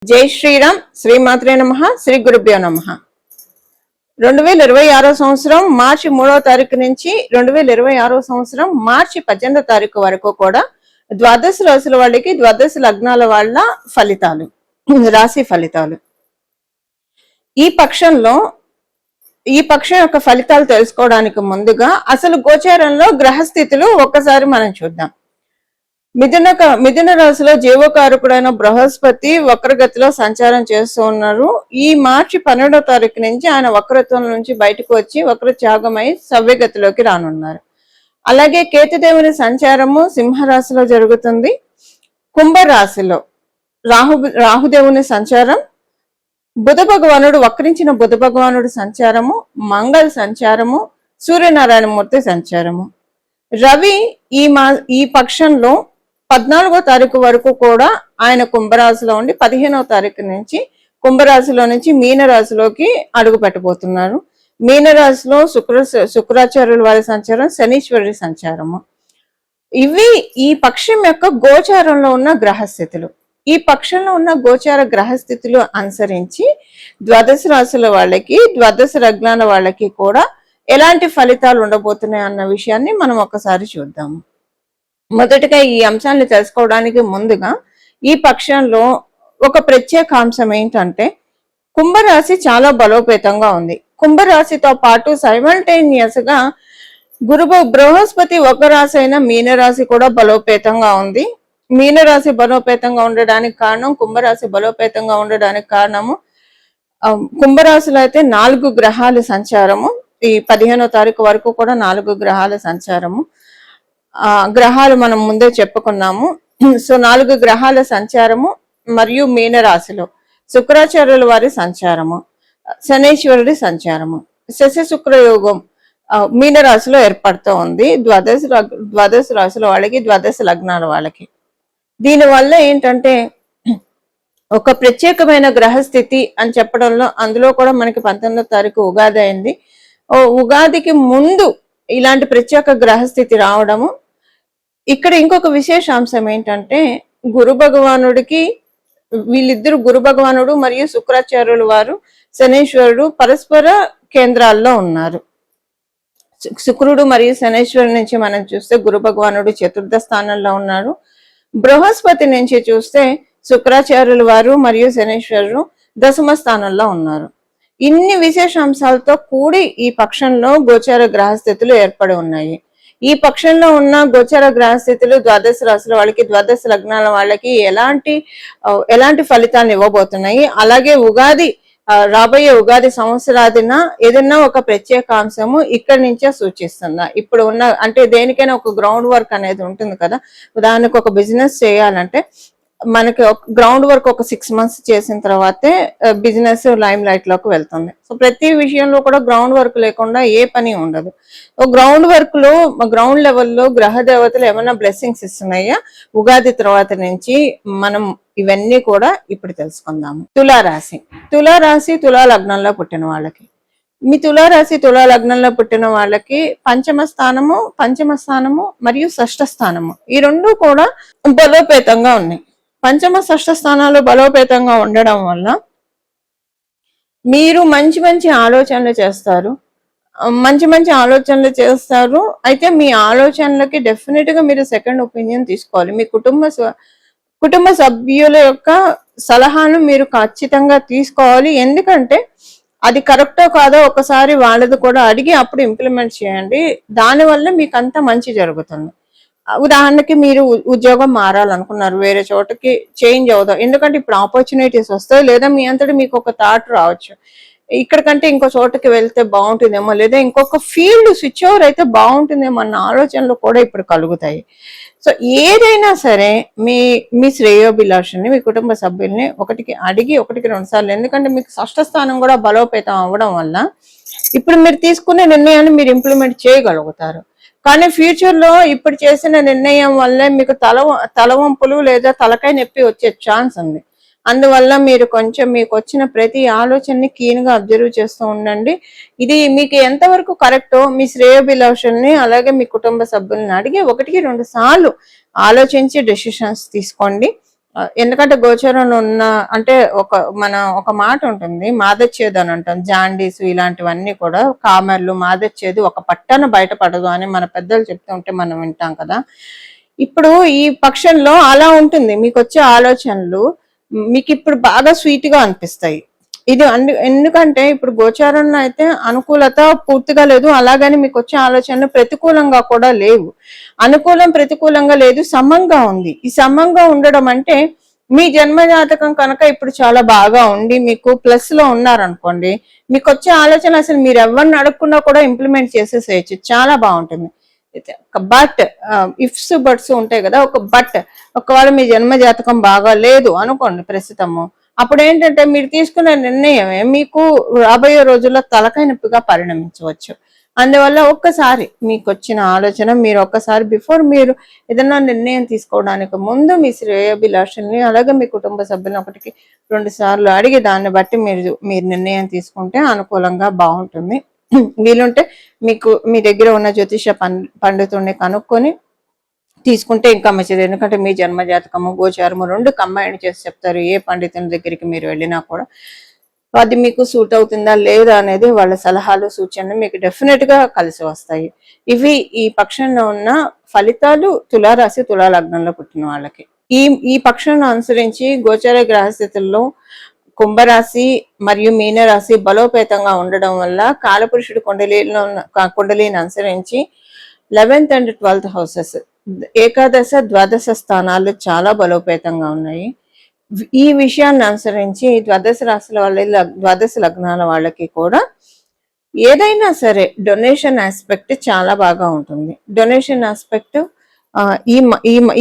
జై శ్రీరామ్. శ్రీమాత్రే నమః. శ్రీ గురుభ్యో నమః. 2026 సంవత్సరం మార్చి 3వ తారీఖు నుంచి 2026 సంవత్సరం మార్చి 18వ తారీఖు వరకు కూడా ద్వాదశ రాశుల వాళ్ళకి ద్వాదశ లగ్నాల వాళ్ళ ఫలితాలు, రాశి ఫలితాలు. ఈ పక్షం యొక్క ఫలితాలు తెలుసుకోవడానికి ముందుగా అసలు గోచారంలో గ్రహస్థితులు ఒక్కసారి మనం చూద్దాం. మిథున రాశిలో జీవకారకుడైన బృహస్పతి వక్రగతిలో సంచారం చేస్తూ ఉన్నారు. ఈ మార్చి 12వ తారీఖు నుంచి ఆయన వక్రత్వం నుంచి బయటకు వచ్చి వక్రత్యాగమై సవ్యగతిలోకి రానున్నారు. అలాగే కేతుదేవుని సంచారము సింహరాశిలో జరుగుతుంది. కుంభరాశిలో రాహుదేవుని సంచారం, బుధ భగవానుడు వక్రించిన బుధ భగవానుడు సంచారము, మంగళ సంచారము, సూర్యనారాయణమూర్తి సంచారము. రవి ఈ పక్షంలో 14వ తారీఖు వరకు కూడా ఆయన కుంభరాశిలో ఉండి 15వ తారీఖు నుంచి కుంభరాశిలో నుంచి మీనరాశిలోకి అడుగు పెట్టబోతున్నారు. మీనరాశిలో శుక్రాచార్యుల వారి సంచారం, శనీశ్వరుడి సంచారము. ఇవి ఈ పక్షం యొక్క గోచారంలో ఉన్న గ్రహస్థితులు. ఈ పక్షంలో ఉన్న గోచార గ్రహస్థితులు అనుసరించి ద్వాదశ రాశుల వాళ్ళకి, ద్వాదశ లగ్నాల వాళ్ళకి కూడా ఎలాంటి ఫలితాలు ఉండబోతున్నాయి అన్న విషయాన్ని మనం ఒకసారి చూద్దాము. మొదటగా ఈ అంశాన్ని తెలుసుకోవడానికి ముందుగా ఈ పక్షంలో ఒక ప్రత్యేక అంశం ఏంటంటే కుంభరాశి చాలా బలోపేతంగా ఉంది. కుంభరాశితో పాటు సైమల్టేనియస్ గా బృహస్పతి ఒక రాశి అయిన మీనరాశి కూడా బలోపేతంగా ఉంది. మీనరాశి బలోపేతంగా ఉండడానికి కారణం, కుంభరాశి బలోపేతంగా ఉండడానికి కారణము, కుంభరాశిలో అయితే 4 గ్రహాల సంచారము. ఈ 15వ తారీఖు వరకు కూడా 4 గ్రహాల సంచారము. గ్రహాలు మనం ముందే చెప్పుకున్నాము. సో 4 గ్రహాల సంచారము మరియు మీనరాశిలో శుక్రాచార్యుల వారి సంచారము, శనీశ్వరుడి సంచారము, శశి శుక్రయోగం మీనరాశిలో ఏర్పడుతూ ఉంది ద్వాదశ రాశుల వాళ్ళకి, ద్వాదశ లగ్నాల వాళ్ళకి. దీనివల్ల ఏంటంటే ఒక ప్రత్యేకమైన గ్రహస్థితి అని చెప్పడంలో, అందులో కూడా మనకి 19వ తారీఖు ఉగాది అయింది. ఉగాదికి ముందు ఇలాంటి ప్రత్యేక గ్రహస్థితి రావడము. ఇక్కడ ఇంకొక విశేషాంశం ఏంటంటే గురు భగవానుడికి, వీళ్ళిద్దరు గురు భగవానుడు మరియు శుక్రాచార్యులు వారు, శనీశ్వరుడు పరస్పర కేంద్రాల్లో ఉన్నారు. శుక్రుడు మరియు శనీశ్వరుడు నుంచి మనం చూస్తే గురు భగవానుడు 4వ స్థానంలో ఉన్నారు. బృహస్పతి నుంచి చూస్తే శుక్రాచార్యుల వారు మరియు శనీశ్వరుడు 10వ స్థానంలో ఉన్నారు. ఇన్ని విశేషాంశాలతో కూడి ఈ పక్షంలో గోచార గ్రహస్థితులు ఏర్పడి ఉన్నాయి. ఈ పక్షంలో ఉన్న గోచార గ్రహస్థితులు ద్వాదశ రాశుల వాళ్ళకి, ద్వాదశ లగ్నాల వాళ్ళకి ఎలాంటి ఫలితాలను ఇవ్వబోతున్నాయి, అలాగే రాబోయే ఉగాది సంవత్సరాదిన ఏదైనా ఒక ప్రత్యేక అంశము ఇక్కడి నుంచే సూచిస్తుందా. ఇప్పుడు ఉన్న అంటే దేనికైనా ఒక గ్రౌండ్ వర్క్ అనేది ఉంటుంది కదా. ఉదాహరణకు ఒక బిజినెస్ చేయాలంటే మనకి గ్రౌండ్ వర్క్ ఒక 6 months చేసిన తర్వాతే బిజినెస్ లైమ్ లైట్ లోకి వెళ్తుంది. సో ప్రతి విషయంలో కూడా గ్రౌండ్ వర్క్ లేకుండా ఏ పని ఉండదు. గ్రౌండ్ వర్క్ లో, గ్రౌండ్ లెవెల్లో గ్రహ దేవతలు ఏమైనా బ్లెస్సింగ్స్ ఇస్తున్నాయా ఉగాది తర్వాత నుంచి, మనం ఇవన్నీ కూడా ఇప్పుడు తెలుసుకుందాము. తులారాశి తులా లగ్నంలో పుట్టిన వాళ్ళకి, మీ తులారాశి తులా లగ్నంలో పుట్టిన వాళ్ళకి పంచమ స్థానము మరియు 6వ స్థానము, ఈ రెండు కూడా బలోపేతంగా ఉన్నాయి. పంచమ 6వ స్థానాలు బలోపేతంగా ఉండడం వల్ల మీరు మంచి ఆలోచనలు చేస్తారు, అయితే మీ ఆలోచనలకి డెఫినెట్ గా మీరు సెకండ్ ఒపీనియన్ తీసుకోవాలి. మీ కుటుంబ సభ్యుల యొక్క సలహాను మీరు ఖచ్చితంగా తీసుకోవాలి. ఎందుకంటే అది కరెక్టో కాదో ఒకసారి వాళ్ళది కూడా అడిగి అప్పుడు ఇంప్లిమెంట్ చేయండి. దానివల్ల మీకు అంతా మంచి జరుగుతుంది. ఉదాహరణకి మీరు ఉద్యోగం మారాలనుకున్నారు, వేరే చోటకి చేంజ్ అవుదాం, ఎందుకంటే ఇప్పుడు ఆపర్చునిటీస్ వస్తాయి, లేదా మీ అంతటి మీకు ఒక థాట్ రావచ్చు, ఇక్కడికంటే ఇంకో చోటకి వెళ్తే బాగుంటుందేమో, లేదా ఇంకొక ఫీల్డ్ స్విచ్ ఓవర్ అయితే బాగుంటుందేమో అన్న ఆలోచనలు కూడా ఇప్పుడు కలుగుతాయి. సో ఏదైనా సరే మీ శ్రేయోభిలాషని, మీ కుటుంబ సభ్యుల్ని ఒకటికి 2 సార్లు, ఎందుకంటే మీకు 6వ స్థానం కూడా బలోపేతం అవ్వడం వల్ల ఇప్పుడు మీరు తీసుకునే నిర్ణయాన్ని మీరు ఇంప్లిమెంట్ చేయగలుగుతారు. కానీ ఫ్యూచర్ లో ఇప్పుడు చేసిన నిర్ణయం వల్ల మీకు తలవంపులు లేదా తలకాయ నొప్పి వచ్చే ఛాన్స్ ఉంది. అందువల్ల మీరు కొంచెం మీకు వచ్చిన ప్రతి ఆలోచనని కీన్ గా అబ్జర్వ్ చేస్తూ ఉండండి. ఇది మీకు ఎంతవరకు కరెక్టో మీ శ్రేయోభిలాషుల్ని అలాగే మీ కుటుంబ సభ్యుల్ని అడిగి 1-2 సార్లు ఆలోచించి డెసిషన్స్ తీసుకోండి. ఎందుకంటే గోచరంలో ఉన్న అంటే ఒక మాట ఉంటుంది, మాదచ్చేది అని అంటాం. జాండీసు ఇలాంటివన్నీ కూడా కామెర్లు, మాదచ్చేది ఒక పట్టణ బయటపడదు అని మన పెద్దలు చెప్తూ ఉంటే మనం వింటాం కదా. ఇప్పుడు ఈ పక్షంలో అలా ఉంటుంది. మీకు వచ్చే ఆలోచనలు మీకు ఇప్పుడు బాగా స్వీట్ గా అనిపిస్తాయి. ఇది ఎందుకంటే ఇప్పుడు గోచారంలో అయితే అనుకూలత పూర్తిగా లేదు, అలాగని మీకు వచ్చే ఆలోచనలు ప్రతికూలంగా కూడా లేవు. అనుకూలం ప్రతికూలంగా లేదు, సమంగా ఉంది. ఈ సమంగా ఉండడం అంటే మీ జన్మ జాతకం కనుక ఇప్పుడు చాలా బాగా ఉండి మీకు ప్లస్ లో ఉన్నారనుకోండి, మీకు వచ్చే ఆలోచన అసలు మీరు ఎవరిని అడగకుండా కూడా ఇంప్లిమెంట్ చేసేసేయచ్చు, చాలా బాగుంటుంది. బట్ ఇఫ్స్ బట్స్ ఉంటాయి కదా, ఒకవేళ మీ జన్మ జాతకం బాగా లేదు అనుకోండి ప్రస్తుతము, అప్పుడు ఏంటంటే మీరు తీసుకునే నిర్ణయమే మీకు రాబోయే రోజుల్లో తలకాయ నొప్పిగా పరిణమించవచ్చు. అందువల్ల ఒక్కసారి మీకు వచ్చిన ఆలోచన మీరు ఒక్కసారి బిఫోర్ మీరు ఏదైనా నిర్ణయం తీసుకోవడానికి ముందు మీ శ్రేయోభిలాషల్ని అలాగే మీ కుటుంబ సభ్యులను 1-2 సార్లు అడిగి దాన్ని బట్టి మీరు నిర్ణయం తీసుకుంటే అనుకూలంగా బాగుంటుంది. వీలుంటే మీకు మీ దగ్గర ఉన్న జ్యోతిష పండితుడిని కనుక్కొని తీసుకుంటే ఇంకా మంచిది. ఎందుకంటే మీ జన్మ జాతకము గోచారము 2 కంబైన్ చేసి చెప్తారు. ఏ పండితుని దగ్గరికి మీరు వెళ్ళినా కూడా అది మీకు సూట్ అవుతుందా లేదా అనేది వాళ్ళ సలహాలు సూచనలు మీకు డెఫినెట్ గా కలిసి వస్తాయి. ఇవి ఈ పక్షంలో ఉన్న ఫలితాలు తులారాశి తులా లగ్నంలో పుట్టిన వాళ్ళకి. ఈ పక్షాన్ని అనుసరించి గోచార గ్రహస్థితుల్లో కుంభరాశి మరియు మీనరాశి బలోపేతంగా ఉండడం వల్ల కాలపురుషుడు కుండలిని అనుసరించి 11th and 12th హౌసెస్, ఏకాదశ ద్వాదశ స్థానాలు చాలా బలోపేతంగా ఉన్నాయి. ఈ విషయాన్ని అనుసరించి ద్వాదశ రాశుల వాళ్ళ ద్వాదశ లగ్నాల వాళ్ళకి కూడా ఏదైనా సరే డొనేషన్ ఆస్పెక్ట్ చాలా బాగా ఉంటుంది. డొనేషన్ ఆస్పెక్ట్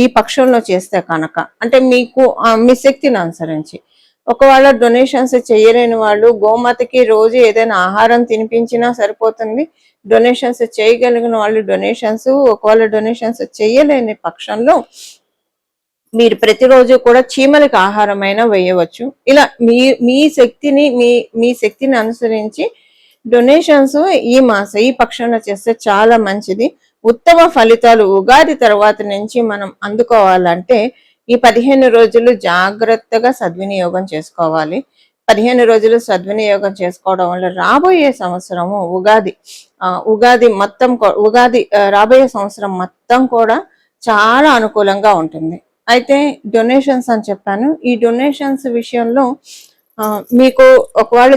ఈ పక్షంలో చేస్తే కనుక అంటే మీకు మీ శక్తిని అనుసరించి, ఒకవేళ డొనేషన్స్ చేయలేని వాళ్ళు గోమాతకి రోజు ఏదైనా ఆహారం తినిపించినా సరిపోతుంది. డొనేషన్స్ చేయగలిగిన వాళ్ళు డొనేషన్స్, ఒకవేళ డొనేషన్స్ చేయలేని పక్షంలో మీరు ప్రతిరోజు కూడా చీమలకు ఆహారమైనా వేయవచ్చు. ఇలా మీ శక్తిని అనుసరించి డొనేషన్స్ ఈ పక్షంలో చేస్తే చాలా మంచిది. ఉత్తమ ఫలితాలు ఉగాది తర్వాత నుంచి మనం అందుకోవాలంటే ఈ 15 రోజులు జాగ్రత్తగా సద్వినియోగం చేసుకోవాలి. 15 రోజులు సద్వినియోగం చేసుకోవడం వల్ల రాబోయే సంవత్సరము రాబోయే సంవత్సరం మొత్తం కూడా చాలా అనుకూలంగా ఉంటుంది. అయితే డొనేషన్స్ అని చెప్పాను. ఈ డొనేషన్స్ విషయంలో మీకు ఒకవేళ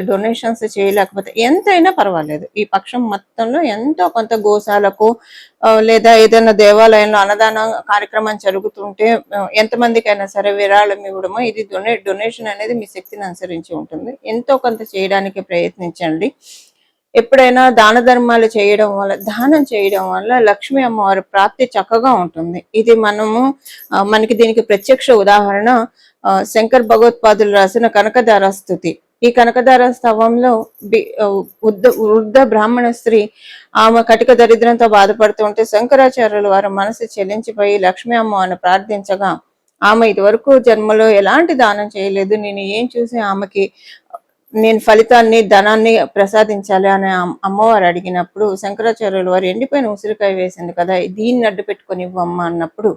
డొనేషన్స్ చేయలేకపోతే ఎంతైనా పర్వాలేదు, ఈ పక్షం మొత్తంలో ఎంతో కొంత గోశాలకు లేదా ఏదైనా దేవాలయంలో అన్నదాన కార్యక్రమం జరుగుతుంటే ఎంతమందికైనా సరే విరాళం ఇవ్వడమో, ఇది డొనేషన్ అనేది మీ శక్తిని అనుసరించి ఉంటుంది. ఎంతో కొంత చేయడానికి ప్రయత్నించండి. ఎప్పుడైనా దానం చేయడం వల్ల లక్ష్మీ అమ్మవారి ప్రాప్తి చక్కగా ఉంటుంది. ఇది మనకి దీనికి ప్రత్యక్ష ఉదాహరణ శంకర్ భగవత్పాదులు రాసిన కనకధార స్తుతి. ఈ కనకధార స్తవంలో వృద్ధ బ్రాహ్మణ స్త్రీ ఆమె కటిక దరిద్రంతో బాధపడుతుంటే శంకరాచార్యుల వారి మనసు చెల్లించిపోయి లక్ష్మీ అమ్మవారిని ప్రార్థించగా, ఆమె ఇదివరకు జన్మలో ఎలాంటి దానం చేయలేదు, నేను ఏం చూసి ఆమెకి నేను ధనాన్ని ప్రసాదించాలి అని అమ్మవారు అడిగినప్పుడు శంకరాచార్యుల వారు ఎండిపోయిన ఉసిరికాయ వేసింది కదా, దీన్ని అడ్డు పెట్టుకొని ఇవ్వమ్మ అన్నప్పుడు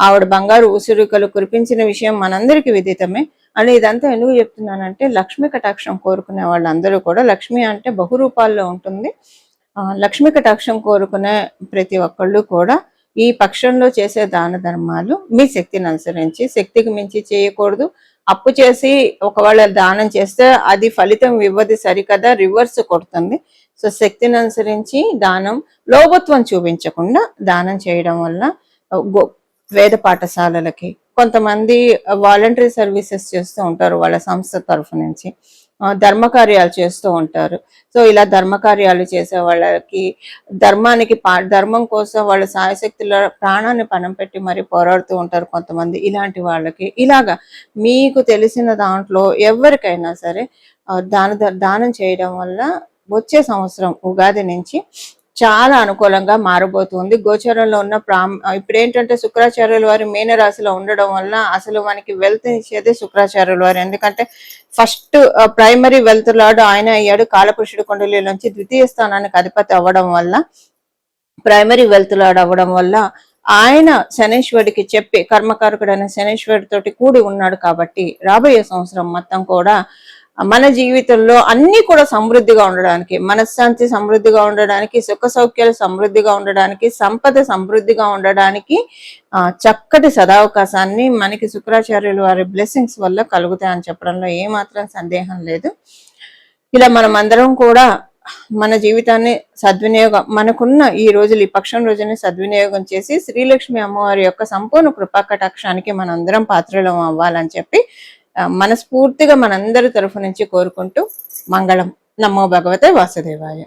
ఆవిడ బంగారు ఉసిరికలు కురిపించిన విషయం మనందరికీ విదితమే. అని ఇదంతా ఎందుకు చెప్తున్నానంటే లక్ష్మీ కటాక్షం కోరుకునే వాళ్ళందరూ కూడా, లక్ష్మి అంటే బహురూపాల్లో ఉంటుంది, లక్ష్మీ కటాక్షం కోరుకునే ప్రతి ఒక్కళ్ళు కూడా ఈ పక్షంలో చేసే దాన ధర్మాలు మీ శక్తిని అనుసరించి, శక్తికి మించి చేయకూడదు. అప్పు చేసి ఒకవేళ దానం చేస్తే అది ఫలితం ఇవ్వదు సరికదా, రివర్స్ కొడుతుంది. సో శక్తిని అనుసరించి దానం, లోభత్వం చూపించకుండా దానం చేయడం వల్ల వేద పాఠశాలలకి కొంతమంది వాలంటరీ సర్వీసెస్ చేస్తూ ఉంటారు, వాళ్ళ సంస్థ తరఫు నుంచి ధర్మకార్యాలు చేస్తూ ఉంటారు. సో ఇలా ధర్మకార్యాలు చేసే వాళ్ళకి ధర్మం కోసం వాళ్ళ సాయశక్తుల ప్రాణాన్ని పణం పెట్టి మరి పోరాడుతూ ఉంటారు కొంతమంది. ఇలాంటి వాళ్ళకి ఇలాగా మీకు తెలిసిన దాంట్లో ఎవరికైనా సరే దానం చేయడం వల్ల వచ్చే సంవత్సరం ఉగాది నుంచి చాలా అనుకూలంగా మారబోతుంది. గోచరంలో ఉన్న ఇప్పుడు ఏంటంటే శుక్రాచార్యుల వారి మీనరాశిలో ఉండడం వల్ల అసలు మనకి వెల్త్ ఇచ్చేది శుక్రాచార్యుల వారు. ఎందుకంటే ఫస్ట్ ప్రైమరీ వెల్త్ లార్డ్ ఆయన అయ్యాడు. కాలపురుషుడు కుండలి నుంచి ద్వితీయ స్థానానికి అధిపతి అవ్వడం వల్ల, ప్రైమరీ వెల్త్ లార్డ్ అవ్వడం వల్ల ఆయన శనేశ్వరుడికి చెప్పి కర్మకారకుడైన శనేశ్వరుడితోటి కూడి ఉన్నాడు కాబట్టి రాబోయే సంవత్సరం మొత్తం కూడా మన జీవితంలో అన్ని కూడా సమృద్ధిగా ఉండడానికి, మనశ్శాంతి సమృద్ధిగా ఉండడానికి, సుఖ సౌఖ్యాలు సమృద్ధిగా ఉండడానికి, సంపద సమృద్ధిగా ఉండడానికి చక్కటి సదావకాశాన్ని మనకి శుక్రాచార్యులు వారి బ్లెస్సింగ్స్ వల్ల కలుగుతాయని చెప్పడంలో ఏమాత్రం సందేహం లేదు. ఇలా మనం అందరం కూడా మన జీవితాన్ని సద్వినియోగం, మనకున్న ఈ రోజులు, ఈ పక్షం రోజుని సద్వినియోగం చేసి శ్రీలక్ష్మి అమ్మవారి యొక్క సంపూర్ణ కృపా కటాక్షానికి మనందరం పాత్రలం అవ్వాలని చెప్పి మనస్ఫూర్తిగా మనందరి తరఫు నుంచి కోరుకుంటూ మంగళం. నమో భగవతే వాసుదేవాయ.